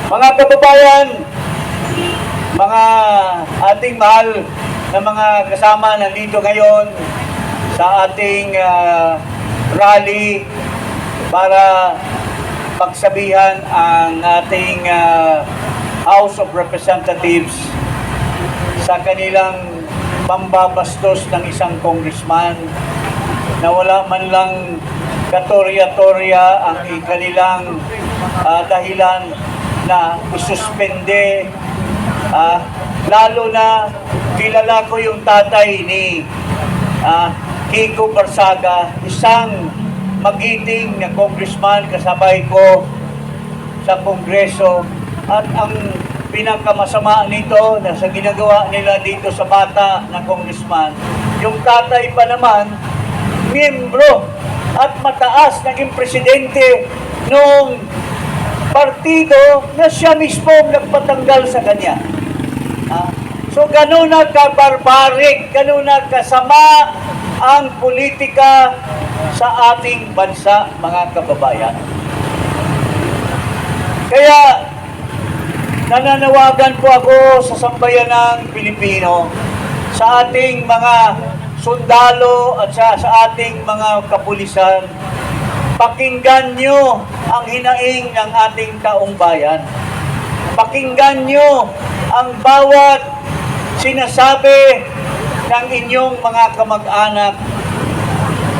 Mga kababayan, mga ating mahal na mga kasama nandito ngayon sa ating rally para pagsabihan ang ating House of Representatives sa kanilang pambabastos ng isang congressman na wala man lang katorya-torya ang kanilang dahilan na isuspende. Lalo na kilala ko yung tatay ni Kiko Barsaga, isang magiting na congressman, kasabay ko sa Kongreso. At ang pinakamasama nito na sa ginagawa nila dito sa bata na congressman, yung tatay pa naman, miyembro at mataas naging presidente nung partido na siya mismo nagpatanggal sa kanya. So gano'n na ka-barbaric, gano'n na kasama ang politika sa ating bansa, mga kababayan. Kaya nananawagan po ako sa sambayanang Pilipino, sa ating mga sundalo at sa ating mga kapulisan, pakinggan nyo ang hinaing ng ating taong bayan. Pakinggan nyo ang bawat sinasabi ng inyong mga kamag-anak,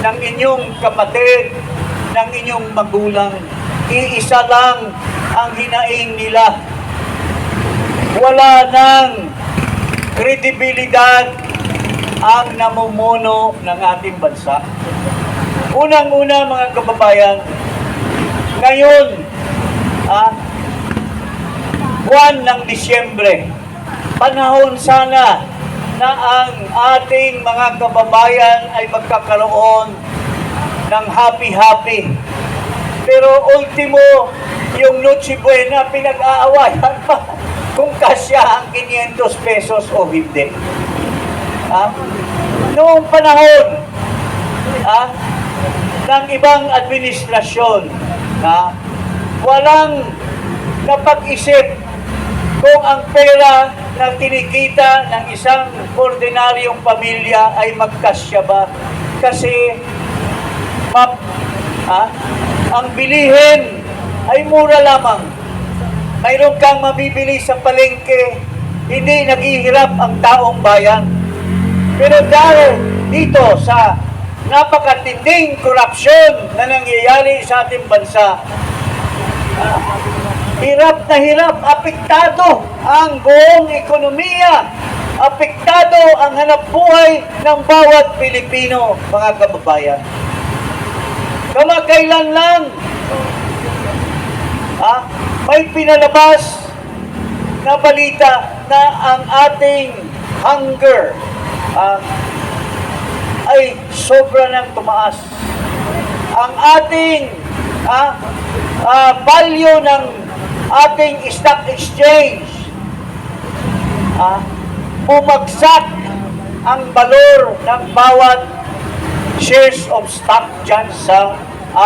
ng inyong kapatid, ng inyong magulang. Iisa lang ang hinaing nila. Wala nang kredibilidad ang namumuno ng ating bansa. Unang-una, mga kababayan, ngayon, buwan ng Disyembre, panahon sana na ang ating mga kababayan ay magkakaroon ng happy-happy. Pero ultimo, yung Noche Buena, pinag-aawayan pa kung kasya ang 500 pesos o hindi. Noong panahon ng ibang administrasyon, walang napag-isip kung ang pera na kinikita ng isang ordinaryong pamilya ay magkasya ba. Kasi ang bilihin ay mura lamang. Mayroon kang mabibili sa palengke, hindi naghihirap ang taong bayan. Pero dahil dito sa napakatinding korupsyon na nangyayari sa ating bansa, hirap na hirap, apektado ang buong ekonomiya, apektado ang hanapbuhay ng bawat Pilipino, mga kababayan. Kamakailan lang, may pinalabas na balita na ang ating hunger ay sobra nang tumaas. Ang ating value ng ating stock exchange, bumagsak ang valor ng bawat shares of stock dyan sa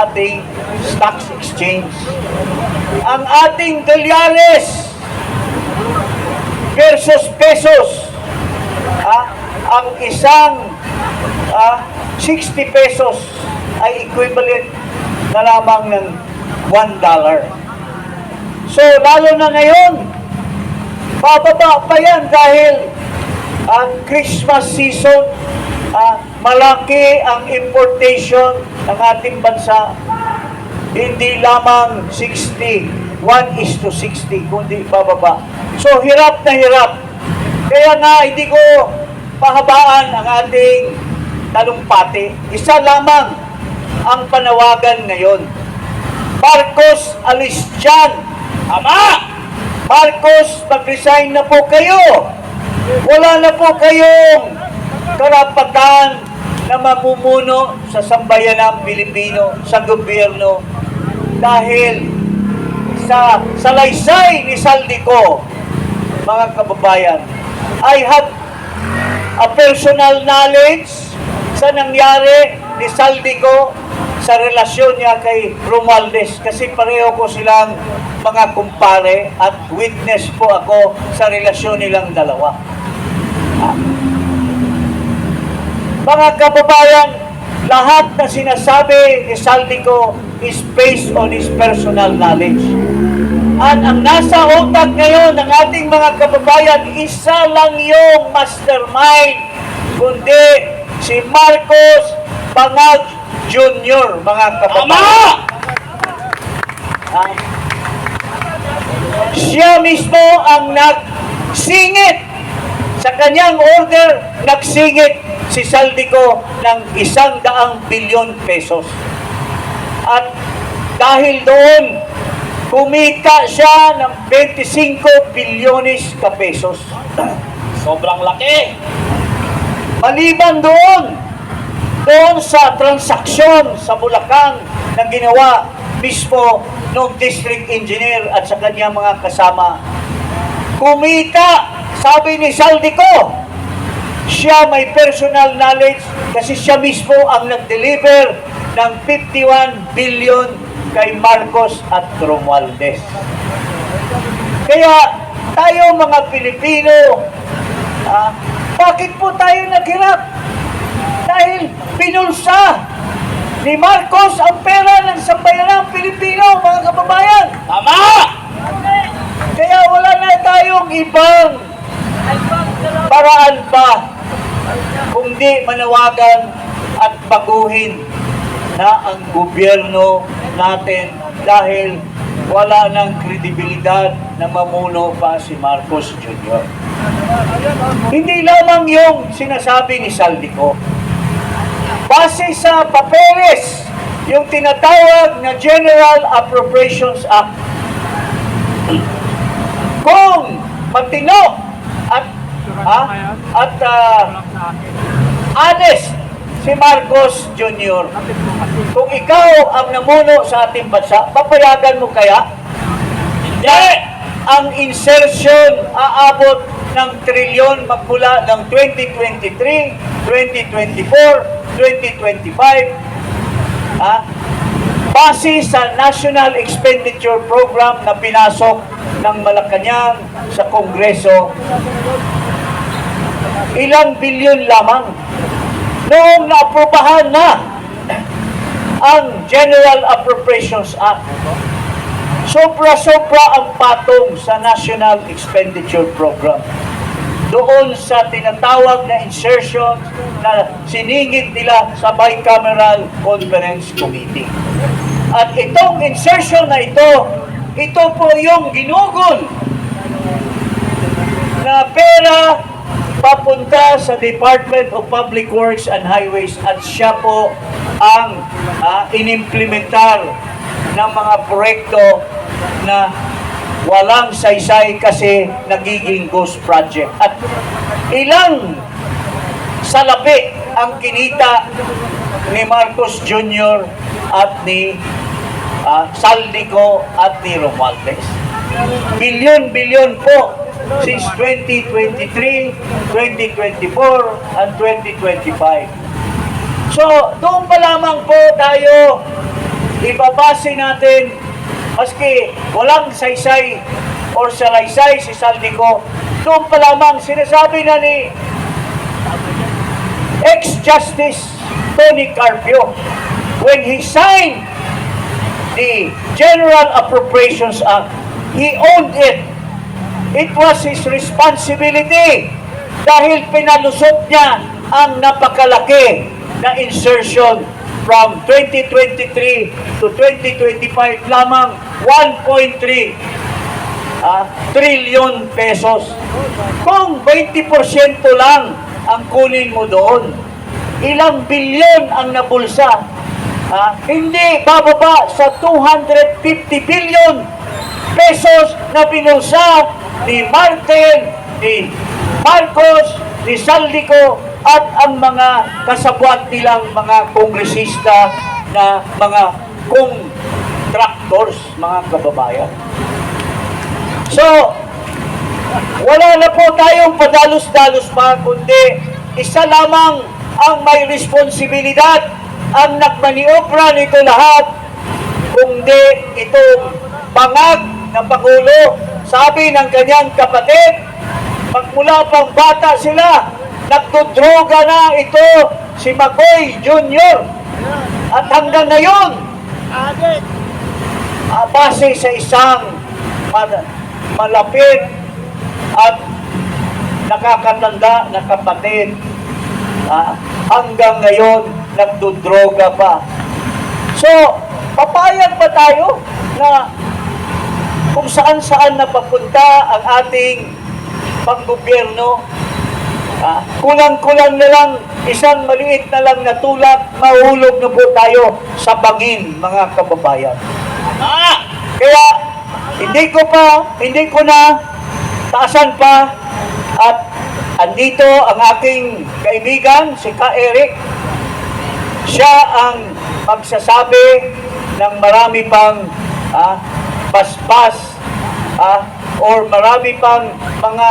ating stock exchange. Ang ating dolyares versus pesos, ang isang 60 pesos ay equivalent na lamang ng $1. So, lalo na ngayon, bababa pa yan dahil Christmas season, malaki ang importation ng ating bansa. Hindi lamang 60, 1:60, kundi bababa. So, hirap na hirap. Kaya nga, hindi ko pahabaan ang ating talumpati. Isa lamang ang panawagan ngayon. Marcos, alis dyan! Ama! Marcos, mag-resign na po kayo! Wala na po kayong karapatan na mamumuno sa sambayanang Pilipino, sa gobyerno, dahil sa salaysay ni Saldico, mga kababayan, I have a personal knowledge sa nangyari ni Saldico sa relasyon niya kay Romualdez, kasi pareho ko silang mga kumpare at witness po ako sa relasyon nilang dalawa. Mga kababayan, lahat na sinasabi ni Saldico is based on his personal knowledge. At ang nasa utak ngayon ng ating mga kababayan, isa lang yung mastermind, kundi si Marcos Bangag Jr., mga kababayan. Siya mismo ang nagsingit sa kanyang order, nagsingit si Saldico ng 100 bilyon pesos. At dahil doon, kumita siya ng 25 bilyones ka pesos. Sobrang laki. Maliban doon sa transaksyon sa Bulacan na ginawa mismo ng district engineer at sa kanyang mga kasama, kumita, sabi ni Saldico, siya may personal knowledge kasi siya mismo ang nag-deliver ng 51 billion kay Marcos at Romualdez. Kaya tayo mga Pilipino, bakit po tayo naghirap? Dahil pinulsa ni Marcos ang pera ng sambayanang Pilipino, mga kababayan. Tama! Kaya wala na tayong ibang paraan pa kundi manawagan at baguhin na ang gobyerno natin dahil wala ng kredibilidad na mamuno pa si Marcos Jr. Hindi lamang yung sinasabi ni Saldico. Base sa papeles, yung tinatawag na General Appropriations Act, kung matino at honest si Marcos Jr., kung ikaw ang namuno sa ating bansa, papayagan mo kaya? Hindi! Ang insertion aabot ng trilyon magmula ng 2023, 2024, 2025, base sa National Expenditure Program na pinasok ng Malacanang sa Kongreso, ilang bilyon lamang noong naaprobahan na ang General Appropriations Act. Sobra-sobra ang patong sa National Expenditure Program doon sa tinatawag na insertion na siningit nila sa Bicameral Conference Committee. At itong insertion na ito po yung ginugol na pera papunta sa Department of Public Works and Highways at siya po ang inimplementar ng mga proyekto na walang saysay kasi nagiging ghost project. At ilang salapi ang kinita ni Marcos Jr. at ni Saldico at ni Romualdez. Bilyon-bilyon po since 2023, 2024, and 2025. So, doon pa lamang po tayo ibabase natin, maski walang saysay or salaysay si Saldico, doon pa lamang sinasabi na ni ex-Justice Tony Carpio when he signed the General Appropriations Act, he owned it. It was his responsibility dahil pinalusot niya ang napakalaki na insertion from 2023 to 2025 lamang 1.3 trillion pesos. Kung 20% lang ang kunin mo doon, ilang bilyon ang nabulsa, hindi bababa sa 250 billion pesos na binulsa ni Martin, ni Marcos, ni Saldico at ang mga kasabwat nilang mga kongresista na mga contractors, mga kababayan. So, wala na po tayong padalos-dalos pa, kundi isa lamang ang may responsibilidad, ang nagmaniobra nito lahat, kundi itong Bangag na Pangulo, sabi ng kanyang kapatid, magmula pang bata sila, nagdodroga na ito si Makoy Jr. At hanggang ngayon, base sa isang malapit at nakakatanda na kapatid, hanggang ngayon nagdodroga pa. So, papayag ba tayo na kung saan-saan napapunta ang ating panggobyerno, kulang-kulang na lang, isang maliit na lang na tulak, mahulog na po tayo sa bangin, mga kababayan. Kaya, hindi ko na taasan pa, at andito ang aking kaibigan, si Ka Eric. Siya ang magsasabi ng marami pang basbas or marami pang mga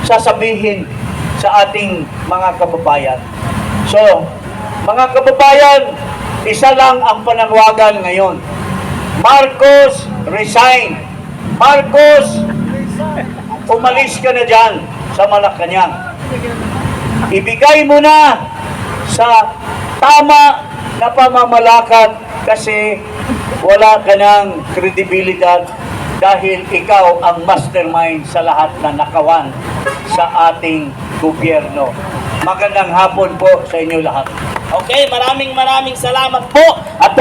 sasabihin sa ating mga kababayan. So, mga kababayan, isa lang ang pananawagan ngayon. Marcos, resign. Marcos, umalis ka na dyan sa Malacanang. Ibigay mo na sa tama na pamamalakad kasi wala ka ng kredibilidad dahil ikaw ang mastermind sa lahat na nakawan sa ating gobyerno. Magandang hapon po sa inyo lahat. Okay, maraming salamat po. At